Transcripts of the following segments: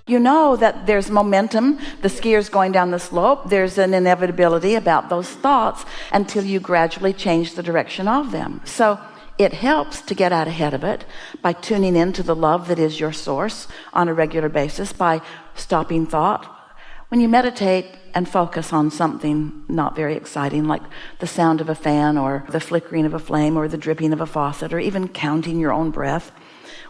You know that there's momentum, the skier's going down the slope, there's an inevitability about those thoughts until you gradually change the direction of them. So it helps to get out ahead of it by tuning into the love that is your source on a regular basis, by stopping thought. When you meditate and focus on something not very exciting, like the sound of a fan or the flickering of a flame or the dripping of a faucet or even counting your own breath,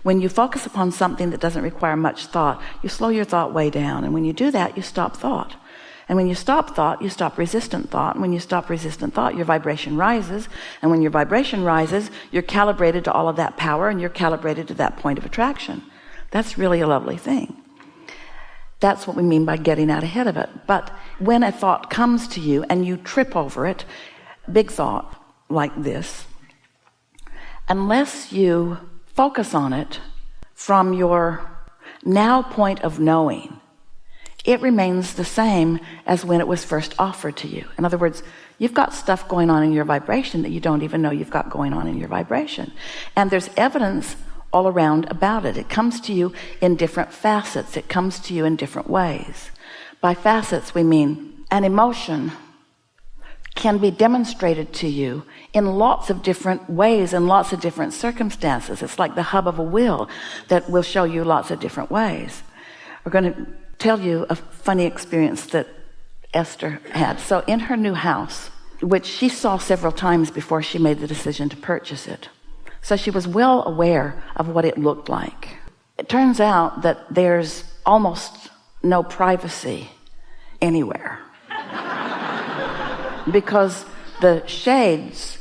when you focus upon something that doesn't require much thought, you slow your thought way down. And when you do that, you stop thought. And when you stop thought, you stop resistant thought. And when you stop resistant thought, your vibration rises. And when your vibration rises, you're calibrated to all of that power, and you're calibrated to that point of attraction. That's really a lovely thing. That's what we mean by getting out ahead of it. But when a thought comes to you and you trip over it, big thought like this, unless you focus on it from your now point of knowing, it remains the same as when it was first offered to you. In other words, you've got stuff going on in your vibration that you don't even know you've got going on in your vibration. And there's evidence all around about it. It comes to you in different facets. It comes to you in different ways. By facets, we mean an emotion can be demonstrated to you in lots of different ways and lots of different circumstances. It's like the hub of a wheel that will show you lots of different ways. We're going to tell you a funny experience that Esther had. So in her new house, which she saw several times before she made the decision to purchase it, so she was well aware of what it looked like. It turns out that there's almost no privacy anywhere. Because the shades,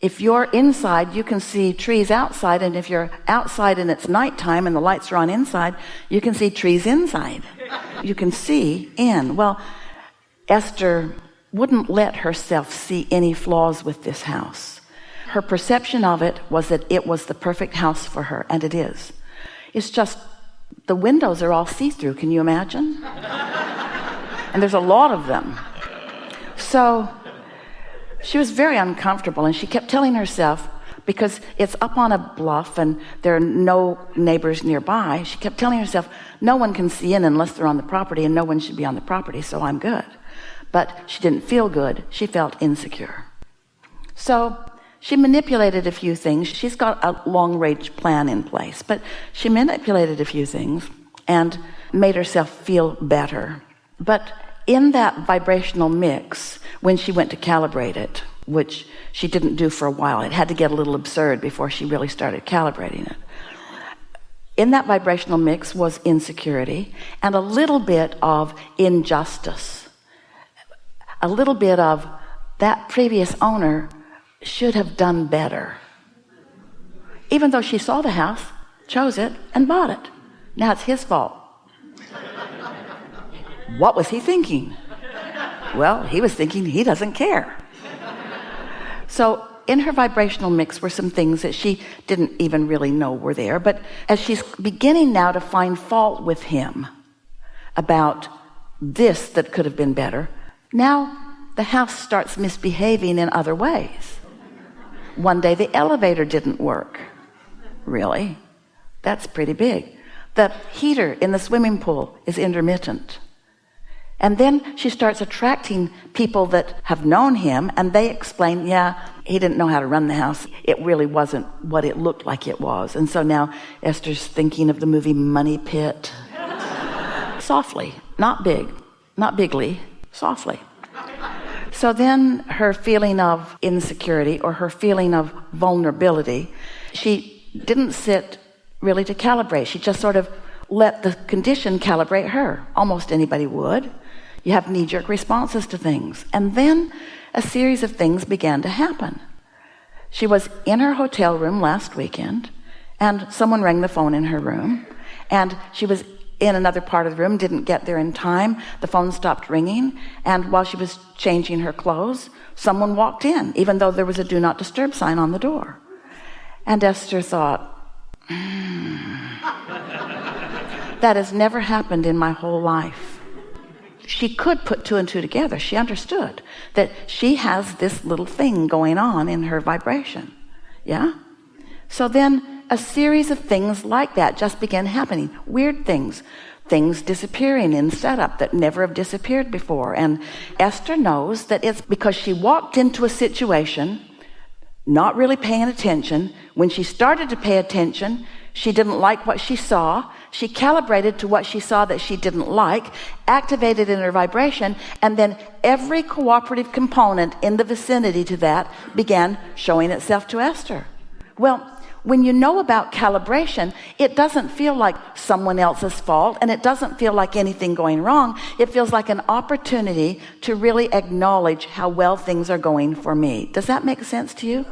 if you're inside, you can see trees outside, and if you're outside and it's nighttime and the lights are on inside, you can see trees inside. You can see in. Well, Esther wouldn't let herself see any flaws with this house. Her perception of it was that it was the perfect house for her, and it is. It's just the windows are all see-through. Can you imagine? And there's a lot of them. So she was very uncomfortable, and she kept telling herself, because it's up on a bluff and there are no neighbors nearby, she kept telling herself, no one can see in unless they're on the property, and no one should be on the property, so I'm good. But she didn't feel good. She felt insecure. So she manipulated a few things. She's got a long-range plan in place, but she manipulated a few things and made herself feel better. But in that vibrational mix, when she went to calibrate it, which she didn't do for a while, it had to get a little absurd before she really started calibrating it. In that vibrational mix was insecurity and a little bit of injustice. A little bit of that previous owner should have done better. Even though she saw the house, chose it, and bought it. Now it's his fault. What was he thinking? Well, he was thinking he doesn't care. So in her vibrational mix were some things that she didn't even really know were there. But as she's beginning now to find fault with him about this that could have been better, now the house starts misbehaving in other ways. One day the elevator didn't work. Really? That's pretty big. The heater in the swimming pool is intermittent. And then she starts attracting people that have known him, and they explain, yeah, he didn't know how to run the house. It really wasn't what it looked like it was. And so now Esther's thinking of the movie Money Pit. Softly, not big, not bigly, softly. So then her feeling of insecurity or her feeling of vulnerability, she didn't sit really to calibrate. She just sort of let the condition calibrate her. Almost anybody would. You have knee-jerk responses to things. And then a series of things began to happen. She was in her hotel room last weekend, and someone rang the phone in her room, and she was in another part of the room, didn't get there in time. The phone stopped ringing, and while she was changing her clothes, someone walked in, even though there was a do not disturb sign on the door. And Esther thought, that has never happened in my whole life. She could put two and two together. She understood that she has this little thing going on in her vibration. Yeah? So then a series of things like that just began happening. Weird things. things disappearing in setup that never have disappeared before. And Esther knows that it's because she walked into a situation not really paying attention. When she started to pay attention, she didn't like what she saw. She calibrated to what she saw that she didn't like, activated in her vibration, and then every cooperative component in the vicinity to that began showing itself to Esther. Well, when you know about calibration, it doesn't feel like someone else's fault, and it doesn't feel like anything going wrong. It feels like an opportunity to really acknowledge how well things are going for me. Does that make sense to you?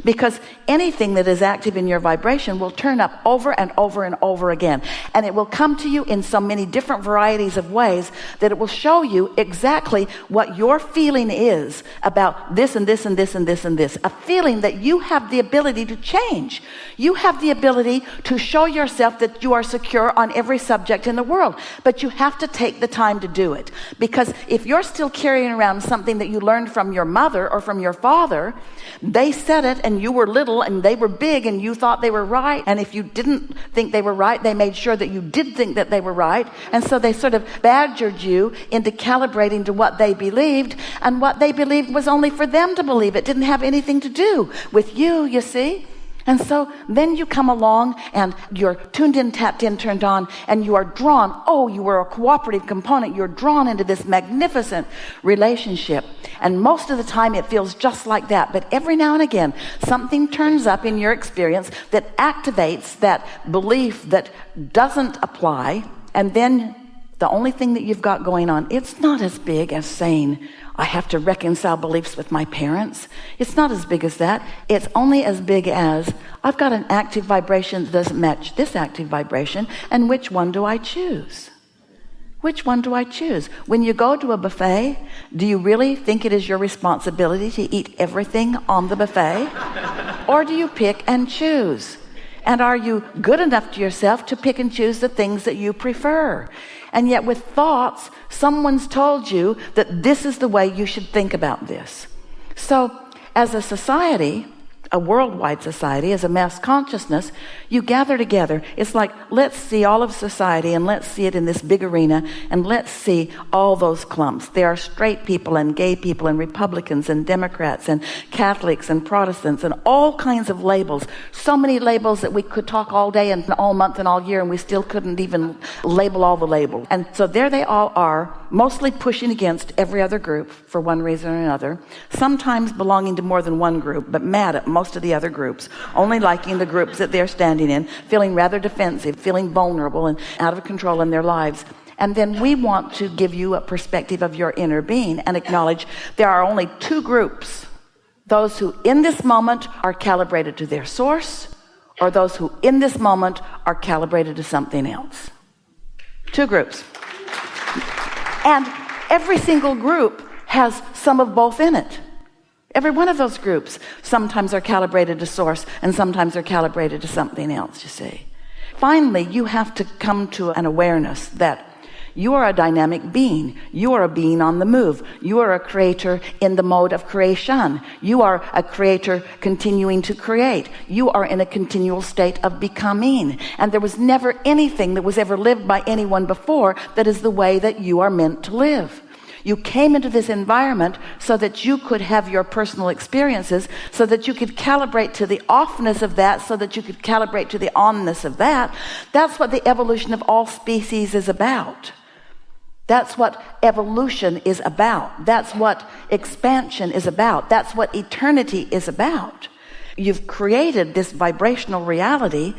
Because anything that is active in your vibration will turn up over and over and over again. And it will come to you in so many different varieties of ways that it will show you exactly what your feeling is about this and this and this and this and this. A feeling that you have the ability to change. You have the ability to show yourself that you are secure on every subject in the world. But you have to take the time to do it. Because if you're still carrying around something that you learned from your mother or from your father, they said it and you were little and they were big and you thought they were right. And if you didn't think they were right, they made sure that you did think that they were right. And so they sort of badgered you into calibrating to what they believed. And what they believed was only for them to believe. It didn't have anything to do with you, you see. And so then you come along and you're tuned in, tapped in, turned on, and you are drawn. Oh, you were a cooperative component. You're drawn into this magnificent relationship. And most of the time it feels just like that. But every now and again, something turns up in your experience that activates that belief that doesn't apply. And then the only thing that you've got going on, it's not as big as saying, I have to reconcile beliefs with my parents. It's not as big as that. It's only as big as I've got an active vibration that doesn't match this active vibration. And which one do I choose? Which one do I choose? When you go to a buffet, do you really think it is your responsibility to eat everything on the buffet? Or do you pick and choose? And are you good enough to yourself to pick and choose the things that you prefer? And yet with thoughts, someone's told you that this is the way you should think about this. So as a society, a worldwide society, as a mass consciousness, you gather together. It's like, let's see all of society and let's see it in this big arena and let's see all those clumps. There are straight people and gay people and Republicans and Democrats and Catholics and Protestants and all kinds of labels. So many labels that we could talk all day and all month and all year and we still couldn't even label all the labels. And so there they all are, mostly pushing against every other group for one reason or another, sometimes belonging to more than one group, but mad at most of the other groups, only liking the groups that they're standing in, feeling rather defensive, feeling vulnerable and out of control in their lives. And then we want to give you a perspective of your inner being and acknowledge there are only two groups: those who in this moment are calibrated to their source, or those who in this moment are calibrated to something else. Two groups. And every single group has some of both in it. Every one of those groups sometimes are calibrated to source and sometimes are calibrated to something else, you see. Finally, you have to come to an awareness that you are a dynamic being. You are a being on the move. You are a creator in the mode of creation. You are a creator continuing to create. You are in a continual state of becoming. And there was never anything that was ever lived by anyone before that is the way that you are meant to live. You came into this environment so that you could have your personal experiences, so that you could calibrate to the offness of that, so that you could calibrate to the onness of that. That's what the evolution of all species is about. That's what evolution is about. That's what expansion is about. That's what eternity is about. You've created this vibrational reality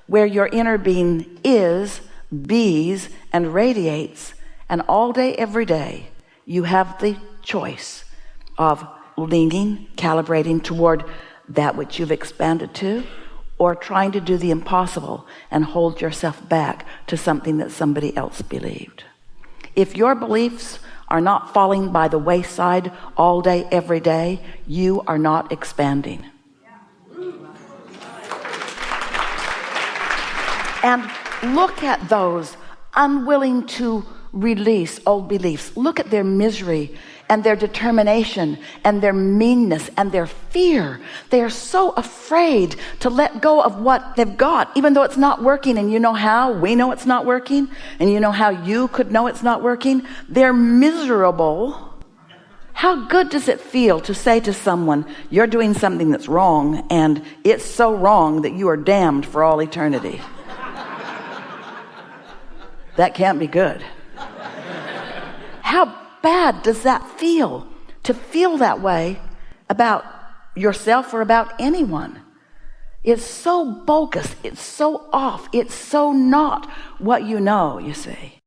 where your inner being is, bees, and radiates, and all day, every day, you have the choice of leaning, calibrating toward that which you've expanded to, or trying to do the impossible and hold yourself back to something that somebody else believed. If your beliefs are not falling by the wayside all day, every day, you are not expanding. And look at those unwilling to release old beliefs. Look at their misery and their determination and their meanness and their fear. They are so afraid to let go of what they've got, even though it's not working. And you know how we know it's not working, and you know how you could know it's not working. They're miserable. How good does it feel to say to someone, you're doing something that's wrong, and it's so wrong that you are damned for all eternity? That can't be good. How bad does that feel, to feel that way about yourself or about anyone? It's so bogus, it's so off, it's so not what you know, you see.